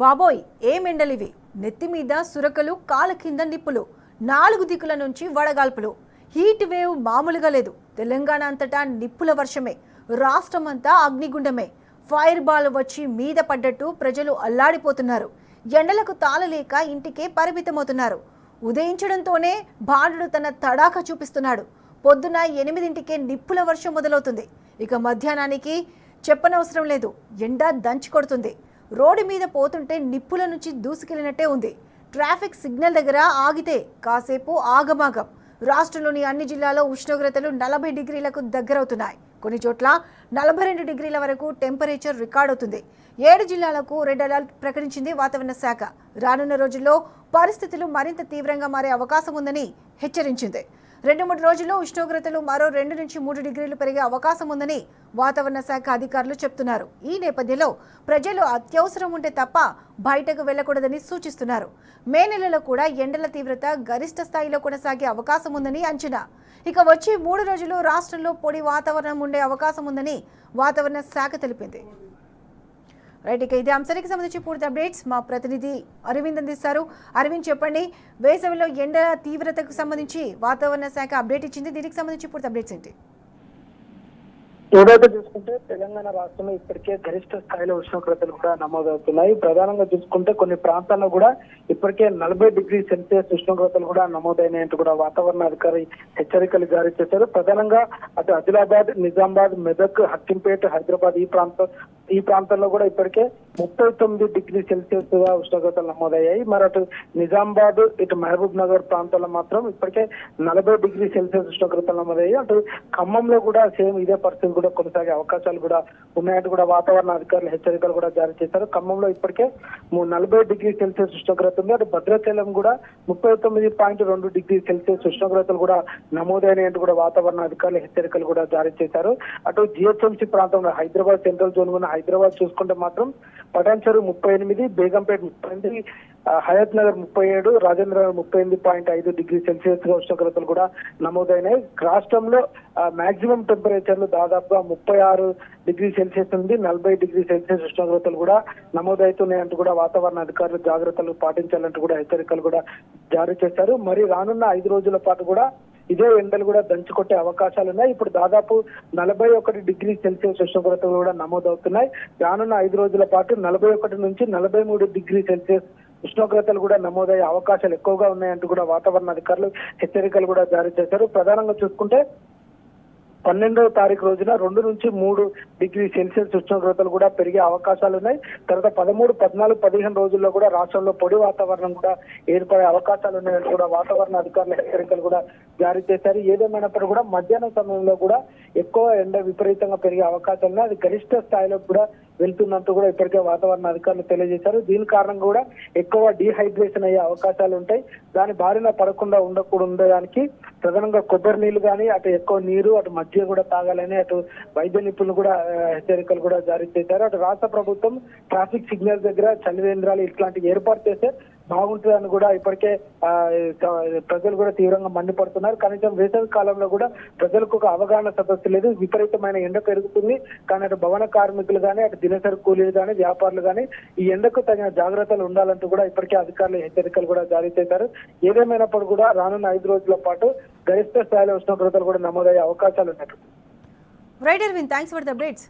బాబోయ్ ఏం ఎండలివి, నెత్తి మీద సురకలు, కాళ్ళ కింద నిప్పులు, 4 దిక్కుల నుంచి వడగాల్పులు. హీట్ వేవ్ మామూలుగా లేదు. తెలంగాణ అంతటా నిప్పుల వర్షమే, రాష్ట్రమంతా అగ్నిగుండమే. ఫైర్ బాల్ వచ్చి మీద పడ్డట్టు ప్రజలు అల్లాడిపోతున్నారు. ఎండలకు తాళలేక ఇంటికే పరిమితమవుతున్నారు. ఉదయించడంతోనే బాణుడు తన తడాక చూపిస్తున్నాడు. పొద్దున 8ంటికే నిప్పుల వర్షం మొదలవుతుంది. ఇక మధ్యాహ్నానికి చెప్పనవసరం లేదు, ఎండ దంచి కొడుతుంది. రోడ్డు మీద పోతుంటే నిప్పుల నుంచి దూసుకెళ్లినట్టే ఉంది. ట్రాఫిక్ సిగ్నల్ దగ్గర ఆగితే కాసేపు ఆగమాగం. రాష్ట్రంలోని అన్ని జిల్లాల్లో ఉష్ణోగ్రతలు 40 డిగ్రీలకు దగ్గరవుతున్నాయి. కొన్ని చోట్ల 42 డిగ్రీల వరకు టెంపరేచర్ రికార్డవుతుంది. 7 జిల్లాలకు రెడ్ అలర్ట్ ప్రకటించింది వాతావరణ శాఖ. రానున్న రోజుల్లో పరిస్థితులు మరింత తీవ్రంగా మారే అవకాశం ఉందని హెచ్చరించింది. 2-3 రోజుల్లో ఉష్ణోగ్రతలు మరో 2 నుంచి 3 డిగ్రీలు పెరిగే అవకాశం ఉందని వాతావరణ శాఖ అధికారులు చెప్తున్నారు. ఈ నేపథ్యంలో ప్రజలు అత్యవసరం ఉంటే తప్ప బయటకు వెళ్లకూడదని సూచిస్తున్నారు. మే నెలలో కూడా ఎండల తీవ్రత గరిష్ట స్థాయిలో కొనసాగే అవకాశం ఉందని అంచనా. ఇక వచ్చే 3 రోజులు రాష్ట్రంలో పొడి వాతావరణం ఉండే అవకాశం ఉందని వాతావరణ శాఖ తెలిపింది. రైట్, ఇక ఇదే అంశానికి సంబంధించి పూర్తి అప్డేట్స్ మా ప్రతినిధి అరవింద్ అందిస్తారు. అరవింద్, చెప్పండి, వేసవిలో ఎండల తీవ్రతకు సంబంధించి వాతావరణ శాఖ అప్డేట్ ఇచ్చింది. దీనికి సంబంధించి పూర్తి అప్డేట్స్ ఏంటి? ఏదైతే చూసుకుంటే తెలంగాణ రాష్ట్రంలో ఇప్పటికే గరిష్ట స్థాయిలో ఉష్ణోగ్రతలు కూడా నమోదవుతున్నాయి. ప్రధానంగా చూసుకుంటే కొన్ని ప్రాంతాల్లో కూడా ఇప్పటికే 40 డిగ్రీ సెల్సియస్ ఉష్ణోగ్రతలు కూడా నమోదైనాయంటూ కూడా వాతావరణ అధికారి హెచ్చరికలు జారీ చేశారు. ప్రధానంగా అటు ఆదిలాబాద్, నిజామాబాద్, మెదక్, హక్కింపేట, హైదరాబాద్ ఈ ప్రాంతాల్లో కూడా ఇప్పటికే 39 డిగ్రీ సెల్సియస్ గా ఉష్ణోగ్రతలు నమోదయ్యాయి. మరి అటు నిజామాబాద్, ఇటు మహబూబ్ నగర్ ప్రాంతాల్లో మాత్రం ఇప్పటికే 40 డిగ్రీ సెల్సియస్ ఉష్ణోగ్రతలు నమోదయ్యాయి. అటు ఖమ్మంలో కూడా సేమ్ ఇదే పరిస్థితి కూడా కొనసాగే అవకాశాలు కూడా ఉన్నాయంటూ కూడా వాతావరణ అధికారులు హెచ్చరికలు కూడా జారీ చేశారు. ఖమ్మంలో ఇప్పటికే 40 డిగ్రీ సెల్సియస్ ఉష్ణోగ్రత ఉంది. అటు భద్రాచలం కూడా 39.2 డిగ్రీ సెల్సియస్ ఉష్ణోగ్రతలు కూడా నమోదైనట్టు కూడా వాతావరణ అధికారులు హెచ్చరికలు కూడా జారీ చేశారు. అటు జిహెచ్ఎంసీ ప్రాంతంలో హైదరాబాద్ సెంట్రల్ జోన్ ఉన్న హైదరాబాద్ చూసుకుంటే మాత్రం పటాన్చెరు 38, బేగంపేట 38, హయత్ నగర్ 37, రాజేంద్ర నగర్ 38.5 డిగ్రీ సెల్సియస్ గా ఉష్ణోగ్రతలు కూడా నమోదైనాయి. రాష్ట్రంలో మాక్సిమం టెంపరేచర్లు దాదాపుగా 36 డిగ్రీ సెల్సియస్ ఉంది. 40 డిగ్రీ సెల్సియస్ ఉష్ణోగ్రతలు కూడా నమోదవుతున్నాయంటూ కూడా వాతావరణ అధికారులు జాగ్రత్తలు పాటించాలంటూ కూడా హెచ్చరికలు కూడా జారీ చేశారు. మరి రానున్న 5 రోజుల పాటు కూడా ఇదే ఎండలు కూడా దంచుకొట్టే అవకాశాలు ఉన్నాయి. ఇప్పుడు దాదాపు 41 డిగ్రీ సెల్సియస్ ఉష్ణోగ్రతలు కూడా నమోదవుతున్నాయి. రానున్న 5 రోజుల పాటు 41 నుంచి 43 డిగ్రీ సెల్సియస్ ఉష్ణోగ్రతలు కూడా నమోదయ్యే అవకాశాలు ఎక్కువగా ఉన్నాయంటూ కూడా వాతావరణ అధికారులు హెచ్చరికలు కూడా జారీ చేశారు. ప్రధానంగా చూసుకుంటే 12వ తారీఖు రోజున 2 నుంచి 3 డిగ్రీ సెల్సియస్ ఉష్ణోగ్రతలు కూడా పెరిగే అవకాశాలు ఉన్నాయి. తర్వాత 13, 14, 15 రోజుల్లో కూడా రాష్ట్రంలో పొడి వాతావరణం కూడా ఏర్పడే అవకాశాలు ఉన్నాయని కూడా వాతావరణ అధికారులు హెచ్చరికలు కూడా జారీ చేశారు. ఏదేమైనప్పుడు కూడా మధ్యాహ్నం సమయంలో కూడా ఎక్కువ ఎండ విపరీతంగా పెరిగే అవకాశాలు ఉన్నాయి. అది గరిష్ట స్థాయిలో కూడా వెళ్తున్నట్టు కూడా ఇప్పటికే వాతావరణ అధికారులు తెలియజేశారు. దీని కారణంగా కూడా ఎక్కువ డీహైడ్రేషన్ అయ్యే అవకాశాలు ఉంటాయి. దాని బారిన పడకుండా ఉండడానికి ప్రధానంగా కొబ్బరి నీళ్లు కానీ, అటు ఎక్కువ నీరు, అటు మధ్య కూడా తాగాలని అటు వైద్య నిపుణులు కూడా హెచ్చరికలు కూడా జారీ చేశారు. అటు రాష్ట్ర ప్రభుత్వం ట్రాఫిక్ సిగ్నల్ దగ్గర చలివేంద్రాలు ఇట్లాంటివి ఏర్పాటు చేస్తే బాగుంటుందని కూడా ఇప్పటికే ప్రజలు కూడా తీవ్రంగా మండిపడుతున్నారు. కనీసం వేసవి కాలంలో కూడా ప్రజలకు ఒక అవగాహన సదస్సు లేదు. విపరీతమైన ఎండ పెరుగుతుంది, కానీ అటు భవన కార్మికులు కానీ, అటు దినసరి కూలీలు కానీ, వ్యాపారులు కానీ ఈ ఎండకు తగిన జాగ్రత్తలు ఉండాలంటూ కూడా ఇప్పటికే అధికారులు హెచ్చరికలు కూడా జారీ చేశారు. ఏదేమైనప్పుడు కూడా రానున్న 5 రోజుల పాటు గరిష్ట స్థాయిలో ఉష్ణోగ్రతలు కూడా నమోదయ్యే అవకాశాలు ఉన్నాయి. Right Aravind, thanks for the updates.